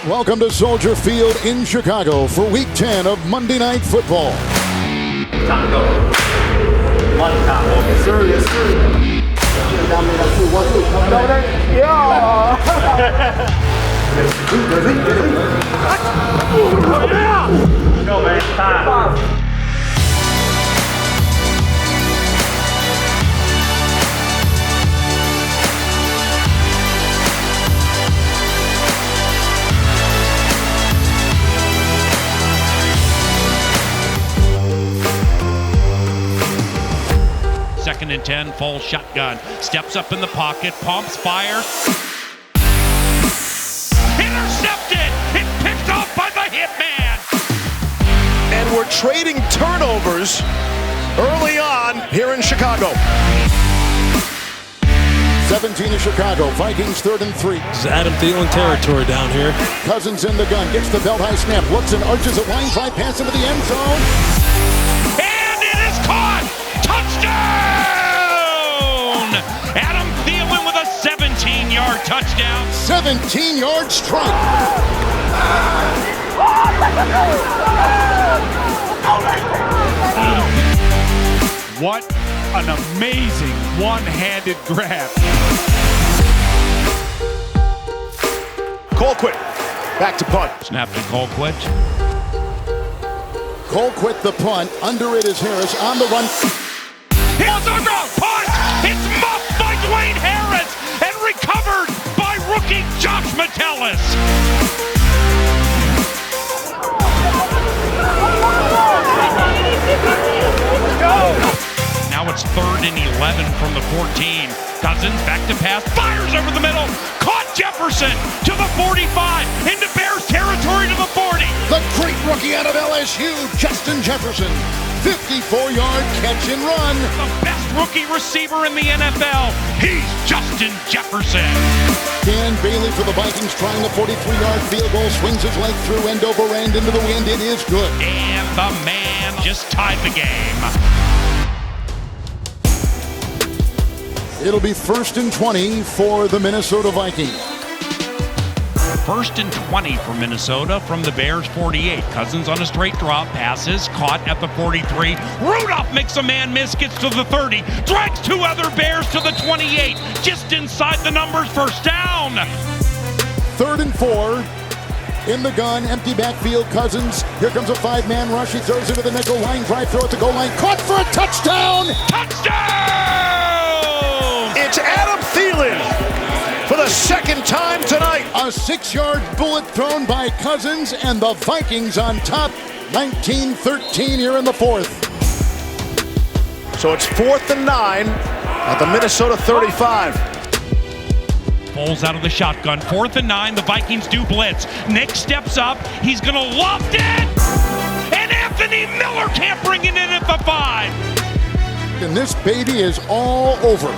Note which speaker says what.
Speaker 1: Welcome to Soldier Field in Chicago for Week 10 of Monday Night Football.
Speaker 2: Taco. One taco.
Speaker 3: Yes, sir. Yes, sir.
Speaker 2: Go, man. Time.
Speaker 4: Second and 10, full shotgun. Steps up in the pocket, pumps, fires. Intercepted! It's picked off by the hitman!
Speaker 5: And we're trading turnovers early on here in Chicago.
Speaker 1: 17 to Chicago. Vikings 3rd and 3.
Speaker 6: This is Adam Thielen territory down here.
Speaker 1: Cousins in the gun. Gets the belt high snap. Looks and arches a line drive pass into the end zone.
Speaker 4: And it is caught! Touchdown! Adam Thielen with a 17-yard touchdown.
Speaker 1: 17-yard strike.
Speaker 7: What an amazing one-handed grab.
Speaker 5: Colquitt back to punt.
Speaker 4: Snap to Colquitt.
Speaker 1: Colquitt the punt. Under it is Harris on the run.
Speaker 4: Here's our ground punt. It's muffed by Dwayne Harris and recovered by rookie Josh Metellus. Now it's 3rd and 11 from the 14. Cousins back to pass, fires over the middle, caught Jefferson to the 45, into Bears territory to the 40.
Speaker 1: The great rookie out of LSU, Justin Jefferson. 54-yard catch and run.
Speaker 4: The best rookie receiver in the NFL. He's Justin Jefferson.
Speaker 1: Dan Bailey for the Vikings trying the 43-yard field goal. Swings his leg through end over end into the wind. It is good.
Speaker 4: And the man just tied the game.
Speaker 1: It'll be 1st and 20 for the Minnesota Vikings.
Speaker 4: 1st and 20 for Minnesota from the Bears 48. Cousins on a straight drop, passes, caught at the 43. Rudolph makes a man miss, gets to the 30, drags 2 other Bears to the 28. Just inside the numbers, first down.
Speaker 1: 3rd and 4. In the gun, empty backfield, Cousins. Here comes a 5-man rush. He throws into the nickel line, drive throw at the goal line. Caught for a touchdown!
Speaker 4: Touchdown!
Speaker 5: It's Adam Thielen for the 2nd time tonight.
Speaker 1: A 6-yard bullet thrown by Cousins, and the Vikings on top, 19-13 here in the 4th.
Speaker 5: So it's 4th and 9 at the Minnesota 35.
Speaker 4: Pulls out of the shotgun, 4th and 9, the Vikings do blitz. Nick steps up, he's gonna loft it! And Anthony Miller can't bring it in at the 5.
Speaker 1: And this baby is all over.